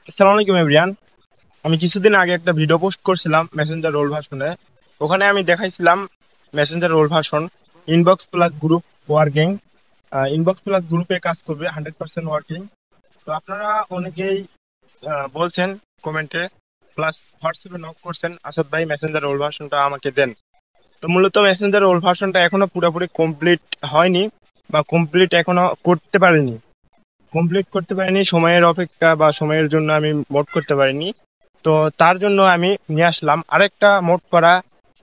আসসালামু আলাইকুম এভরিয়ান। আমি কিছুদিন আগে একটা ভিডিও পোস্ট করছিলাম মেসেঞ্জার রোল ভার্সনে। ওখানে আমি দেখাইছিলাম Messenger roll version inbox plus group working. Inbox plus গ্রুপে কাজ করবে 100% ওয়ার্কিং। তো আপনারা অনেকেই বলছেন কমেন্টে, প্লাস হোয়াটসঅ্যাপে নক করছেন, আসাদ ভাই মেসেঞ্জার রোল ভার্সনটা আমাকে দেন। তো মূলত মেসেঞ্জার রোল ভার্সনটা এখনো পুরোপুরি কমপ্লিট হয়নি, বা কমপ্লিট এখনো করতে পারিনি সময়ের অপেক্ষা বা সময়ের জন্য আমি মোড করতে পারিনি। তো তার জন্য আমি নিয়ে আসলাম আরেকটা মোড করা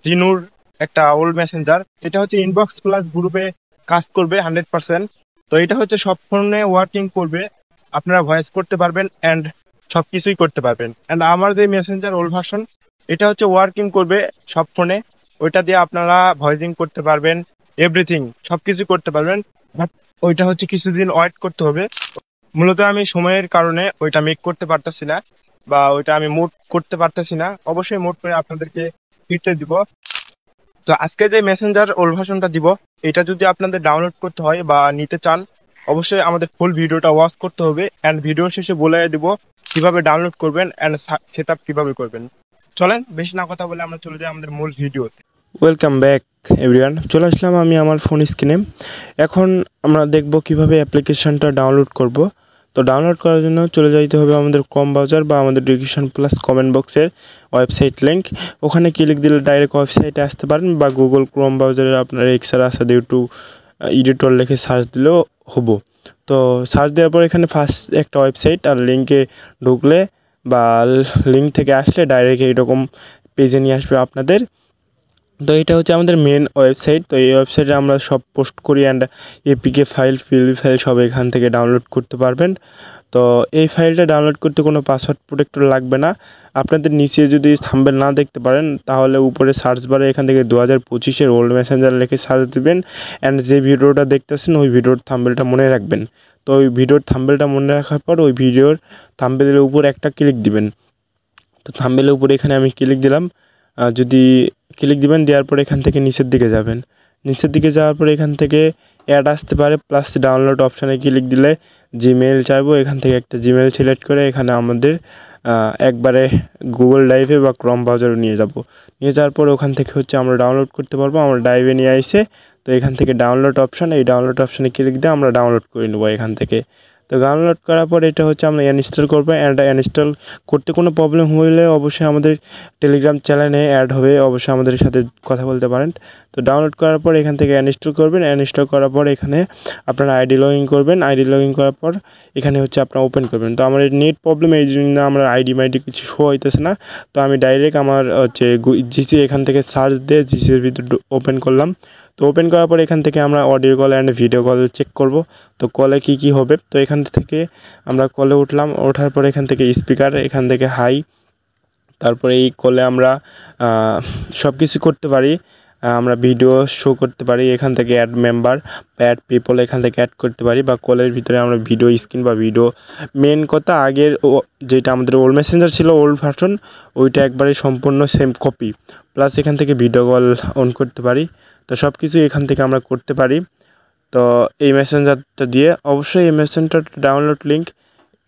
রিনুর একটা ওল্ড মেসেঞ্জার। এটা হচ্ছে ইনবক্স প্লাস গ্রুপে কাজ করবে 100%। তো এটা হচ্ছে সব ফোনে ওয়ার্কিং করবে, আপনারা ভয়েস করতে পারবেন অ্যান্ড সবকিছুই করতে পারবেন। অ্যান্ড আমার যে মেসেঞ্জার ওল্ড ভার্সন, এটা হচ্ছে ওয়ার্কিং করবে সব ফোনে। ওইটা দিয়ে আপনারা ভয়েসিং করতে পারবেন, এভরিথিং সবকিছু করতে পারবেন। বাট ওইটা হচ্ছে কিছুদিন ওয়েট করতে হবে। মূলত আমি সময়ের কারণে ওইটা মেক করতে পারতেছি না, বা ওইটা আমি মুড করতে পারতেছি না। অবশ্যই মুড করে আপনাদেরকে ফিরতে দিব। তো আজকে যে মেসেঞ্জার ওল্ড ভার্সনটা দিব, এটা যদি আপনাদের ডাউনলোড করতে হয় বা নিতে চান, অবশ্যই আমাদের ফুল ভিডিওটা ওয়াচ করতে হবে। অ্যান্ড ভিডিও শেষে বলে দিব কিভাবে ডাউনলোড করবেন অ্যান্ড সেট আপ কিভাবে করবেন। চলেন বেশি না কথা বলে আমরা চলে যাই আমাদের মূল ভিডিওতে। ওয়েলকাম ব্যাক এভরিওয়ান, চলে আসলাম আমি আমার ফোন স্ক্রিনে। এখন আমরা দেখব কিভাবে অ্যাপ্লিকেশনটা ডাউনলোড করব। তো ডাউনলোড করার জন্য চলে যাইতে হবে আমাদের ক্রোম ব্রাউজার বা আমাদের ডিসক্রিপশন প্লাস কমেন্ট বক্সের ওয়েবসাইট লিঙ্ক। ওখানে ক্লিক দিলে ডাইরেক্ট ওয়েবসাইটে আসতে পারেন, বা গুগল ক্রোম ব্রাউজারে আপনার এক্সার আসাদ ইউটু এডিটর লিখে সার্চ দিলেও হবো। তো সার্চ দেওয়ার পর এখানে ফার্স্ট একটা ওয়েবসাইট, আর লিঙ্কে ঢুকলে বা লিঙ্ক থেকে আসলে ডাইরেক্ট এইরকম পেজে নিয়ে আসবে আপনাদের। তো এটা হচ্ছে আমাদের মেন ওয়েবসাইট। তো এই ওয়েবসাইটে আমরা সব পোস্ট করি, and APK file PLB file সব এখান থেকে ডাউনলোড করতে পারবেন। তো এই ফাইলটা ডাউনলোড করতে কোনো পাসওয়ার্ড প্রোটেক্টর লাগবে না। আপনাদের নিচে যদি থাম্বনেল না দেখতে পারেন, তাহলে উপরে সার্চ বারে এখান থেকে 2025-এর ওল্ড মেসেঞ্জার লিখে সার্চ দিবেন, অ্যান্ড যে ভিডিওটা দেখতেছেন ওই ভিডিওর থাম্বনেলটা মনে রাখবেন। তো ওই ভিডিওর থাম্বনেলটা মনে রাখার পর ওই ভিডিওর থাম্বনেলের উপর একটা ক্লিক দিবেন। তো থাম্বনেলের উপরে এখানে আমি ক্লিক দিলাম। যদি ক্লিক দিবেন, দেওয়ার পর এখান থেকে নিচের দিকে যাবেন। নিচের দিকে যাওয়ার পর এখান থেকে অ্যাড আসতে পারে, প্লাস ডাউনলোড অপশানে ক্লিক দিলে জিমেল চাইবো। এখান থেকে একটা জিমেল সিলেক্ট করে এখানে আমাদের একবারে গুগল ড্রাইভে বা ক্রোম ব্রাউজারে নিয়ে যাওয়ার পর ওখান থেকে হচ্ছে আমরা ডাউনলোড করতে পারবো। আমরা ড্রাইভে নিয়ে আইসে তো এখান থেকে ডাউনলোড অপশান, এই ডাউনলোড অপশানে ক্লিক দিয়ে আমরা ডাউনলোড করে নেবো এখান থেকে। তো ডাউনলোড করার পর এটা হচ্ছে আমরা ইনস্টল করবো। অ্যান্ড ইনস্টল করতে কোনো প্রবলেম হলে অবশ্যই আমাদের টেলিগ্রাম চ্যানেলে অ্যাড হবে, অবশ্যই আমাদের সাথে কথা বলতে পারেন। তো ডাউনলোড করার পর এখান থেকে ইনস্টল করবেন। ইনস্টল করার পর এখানে আপনারা আইডি লগ ইন করবেন। আইডি লগ ইন করার পর এখানে হচ্ছে আপনারা ওপেন করবেন। তো আমার নেট প্রবলেম, এই জন্য আমার আইডি মাইডি কিছু শো হইতেছে না। তো আমি ডাইরেক্ট আমার হচ্ছে জিসি এখান থেকে সার্চ দিয়ে জিসির ভিতর ওপেন করলাম। তো ওপেন করার পর এখান থেকে আমরা audio call and video call check করব। তো কলে কি হবে, তো এখান থেকে আমরা কলে উঠলাম। ওঠার পর এখান থেকে স্পিকার, এখান থেকে হাই। তারপরে এই কলে আমরা সব কিছু করতে পারি। আমরা ভিডিও শো করতে পারি, এখান থেকে অ্যাড মেম্বার বা অ্যাড পিপল এখান থেকে অ্যাড করতে পারি, বা কলের ভিতরে আমরা ভিডিও স্ক্রিন বা ভিডিও মেন কথা আগের যেটা আমাদের ওল্ড মেসেঞ্জার ছিল ওল্ড ভার্সন, ওইটা একবারে সম্পূর্ণ সেম কপি। প্লাস এখান থেকে ভিডিও কল অন করতে পারি। তো সব কিছু এখান থেকে আমরা করতে পারি। তো এই মেসেঞ্জারটা দিয়ে অবশ্যই এই মেসেঞ্জারটা ডাউনলোড লিঙ্ক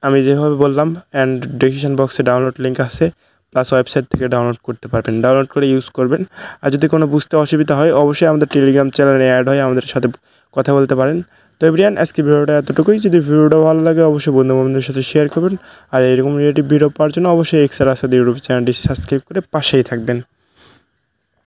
আমি যেভাবে বললাম, অ্যান্ড ডিসক্রিপশন বক্সে ডাউনলোড লিঙ্ক আছে, প্লাস ওয়েবসাইট থেকে ডাউনলোড করতে পারবেন। ডাউনলোড করে ইউজ করবেন। আর যদি কোনো বুঝতে অসুবিধা হয়, অবশ্যই আমাদের টেলিগ্রাম চ্যানেলে অ্যাড হয়, আমাদের সাথে কথা বলতে পারেন। তো এভরিয়ান, আজকে ভিডিওটা এতটুকুই। যদি ভিডিওটা ভালো লাগে অবশ্যই বন্ধুবান্ধবদের সাথে শেয়ার করবেন। আর এরকম রিলেটিভ ভিডিও পাওয়ার জন্য অবশ্যই এক্সার আসাদ ইউটিউব চ্যানেলটি সাবস্ক্রাইব করে পাশেই থাকবেন।